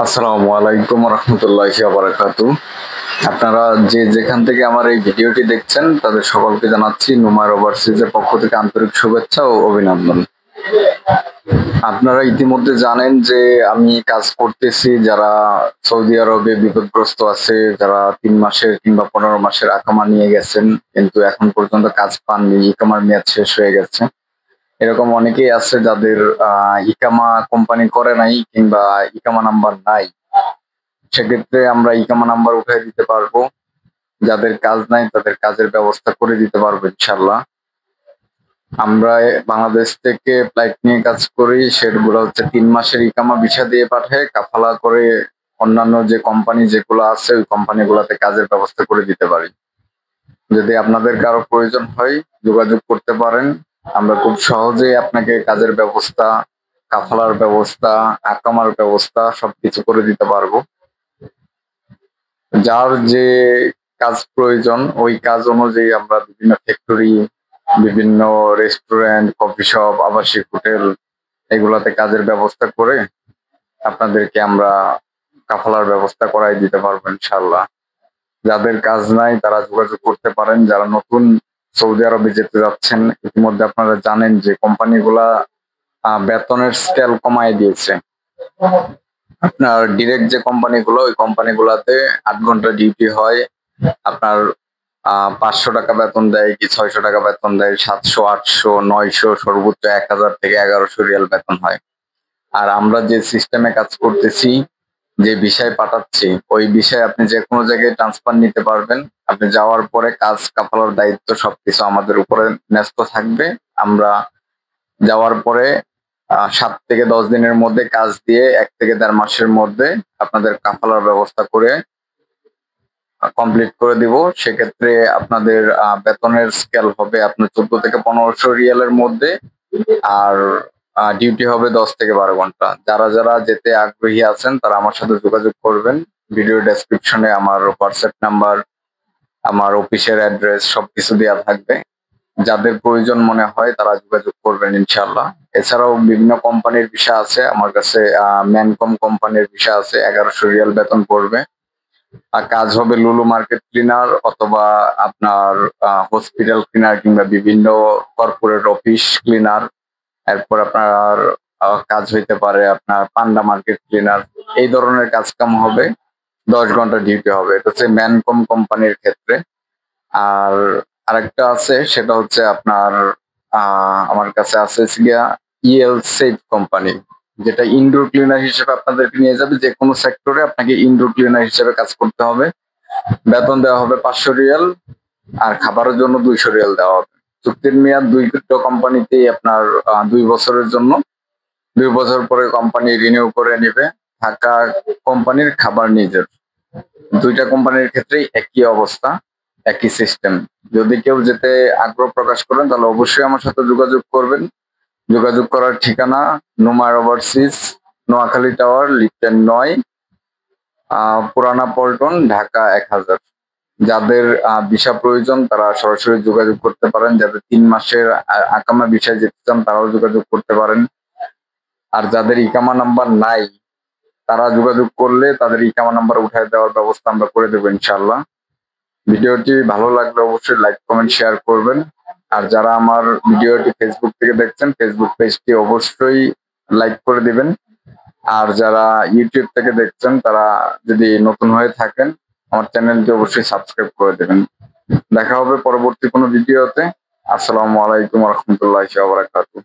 আসসালামু আলাইকুম রহমতুল্লাহি ওয়া বারাকাতুহু। আপনারা যে যেখান থেকে আমার এই ভিডিওটি দেখছেন তাদের সকলকে জানাচ্ছি নুমার ওভারসিজের পক্ষ থেকে আন্তরিক শুভেচ্ছা ও অভিনন্দন। আপনারা ইতিমধ্যে জানেন যে আমি কাজ করতেছি যারা সৌদি আরবে বিপদগ্রস্ত আছে, যারা 3 মাসের কিংবা 15 মাসের আকামা নিয়ে গেছেন কিন্তু এখন পর্যন্ত কাজ পাননি, ইকামার মেয়াদ শেষ হয়ে গেছে। এরকম অনেকেই আছে যাদের ইকামা কোম্পানি করে নাই কিংবা ইকামা নাম্বার নাই। সেক্ষেত্রে আমরা ইকামা নাম্বার উঠাই দিতে পারবো। যাদের কাজ নাই তাদের কাজের ব্যবস্থা করে দিতে পারবো ইনশাল্লাহ। আমরা বাংলাদেশ থেকে ফ্লাইট নিয়ে কাজ করি, সেগুলো হচ্ছে 3 মাসের ইকামা ভিসা দিয়ে পাঠায় কাফালা করে অন্যান্য যে কোম্পানি যেগুলো আছে ওই কোম্পানিগুলোতে কাজের ব্যবস্থা করে দিতে পারি। যদি আপনাদের কারো প্রয়োজন হয় যোগাযোগ করতে পারেন। আমরা খুব সহজেই আপনাকে কাজের ব্যবস্থা, কাফালার ব্যবস্থা, আকামার ব্যবস্থা সবকিছু করে দিতে পারবো। যার যে কাজ প্রয়োজন ওই কাজ অনুযায়ী আমরা বিভিন্ন ফ্যাক্টরি, বিভিন্ন রেস্টুরেন্ট, কফি শপ, আবাসিক হোটেল এগুলাতে কাজের ব্যবস্থা করে আপনাদেরকে আমরা কাফালার ব্যবস্থা করাই দিতে পারবো ইনশাল্লাহ। যাদের কাজ নাই তারা যোগাযোগ করতে পারেন। যারা নতুন সৌদি আরবে যেতে যাচ্ছেন, ইতিমধ্যে আপনারা জানেন যে কোম্পানিগুলা বেতনের স্কেল কমায় দিয়েছে। আপনার ডিরেক্ট যে কোম্পানিগুলো ওই কোম্পানিগুলোতে 8 ঘন্টা ডিউটি হয়, আপনার 500 টাকা বেতন দেয়, কি 600 টাকা বেতন দেয়, 700, 800, 900, সর্বোচ্চ 1000 থেকে 1100 রিয়াল বেতন হয়। আর আমরা যে সিস্টেমে কাজ করতেছি, যে বিষয় পাঠাচ্ছি ওই বিষয়ে আপনি যে কোনো জায়গায় ট্রান্সফার নিতে পারবেন। আপনি যাওয়ার পরে কাজ কাফালার দায়িত্ব সবকিছু আমাদের উপরে ন্যস্ত থাকবে। আমরা যাওয়ার পরে 7 থেকে 10 দিনের মধ্যে কাজ দিয়ে 1 থেকে 1.5 মাসের মধ্যে আপনাদের কাফালার ব্যবস্থা করে কমপ্লিট করে দিব। সেক্ষেত্রে আপনাদের বেতনের স্কেল হবে আপনার 14 থেকে 1500 রিয়ালের মধ্যে, আর ডিউটি হবে 10 থেকে 12 ঘন্টা। যারা যারা যেতে আগ্রহী আছেন তারা আমার সাথে যোগাযোগ করবেন। ভিডিও ডেসক্রিপশনে আমার হোয়াটসঅ্যাপ নাম্বার, আমার অফিসের অ্যাড্রেস সবকিছু দেওয়া থাকবে। যাদের প্রয়োজন মনে হয় তারা যোগাযোগ করবেন ইনশাল্লাহ। এছাড়াও বিভিন্ন কোম্পানির ভিসা আছে আমার কাছে। ম্যানকম কোম্পানির ভিসা আছে, 1100 রিয়াল বেতন পড়বে। আর কাজ হবে লুলু মার্কেট ক্লিনার অথবা আপনার হসপিটাল ক্লিনার কিংবা বিভিন্ন কর্পোরেট অফিস ক্লিনার। এরপর আপনার কাজ হইতে পারে আপনার পান্ডা মার্কেট ক্লিনার। এই ধরনের কাজ কাম হবে, 10 ঘন্টা ডিউটি হবে। এটা হচ্ছে ম্যানকম কোম্পানির ক্ষেত্রে। আর আরেকটা আছে সেটা হচ্ছে আপনার আমার কাছে আছে গিয়া ইএল সেফ কোম্পানি, যেটা ইনডোর ক্লিনার হিসেবে আপনাদেরকে নিয়ে যাবে। যে কোনো সেক্টরে আপনাকে ইনডোর ক্লিনার হিসেবে কাজ করতে হবে। বেতন দেওয়া হবে 500 রিয়াল, আর খাবারের জন্য 200 রিয়াল দেওয়া হবে। চুক্তির মেয়াদ দুটো কোম্পানিতেই আপনার 2 বছরের জন্য। 2 বছর পরে কোম্পানি রিনিউ করে নেবে। থাকা কোম্পানির, খাবার নিজের। দুইটা কোম্পানির ক্ষেত্রেই একই অবস্থা, একই সিস্টেম। যদি কেউ যেতে আগ্রহ প্রকাশ করেন তাহলে অবশ্যই আমার সাথে যোগাযোগ করবেন। যোগাযোগ করার ঠিকানা নুমার ওভারসিজ, নোয়াখালী টাওয়ার, লিফটেন 9, পুরানা পল্টন, ঢাকা 1000। যাদের ভিসা প্রয়োজন তারা সরাসরি যোগাযোগ করতে পারেন। যাদের 3 মাসের আকামা ভিসায় যেতে চান তারাও যোগাযোগ করতে পারেন। আর যাদের ইকামা নাম্বার নাই তারা যোগাযোগ করলে তাদের ইকামা নাম্বার উঠায় দেওয়ার ব্যবস্থা আমরা করে দেবো ইনশাল্লাহ। ভিডিওটি ভালো লাগলে অবশ্যই লাইক, কমেন্ট, শেয়ার করবেন। আর যারা আমার ভিডিওটি ফেসবুক থেকে দেখছেন ফেসবুক পেজটি অবশ্যই লাইক করে দিবেন। আর যারা ইউটিউব থেকে দেখছেন তারা যদি নতুন হয়ে থাকেন আমার চ্যানেলটি অবশ্যই সাবস্ক্রাইব করে দেবেন। দেখা হবে পরবর্তী কোনো ভিডিওতে। আসসালামু আলাইকুম রহমতুল্লাহি ওয়া বারাকাতুহু।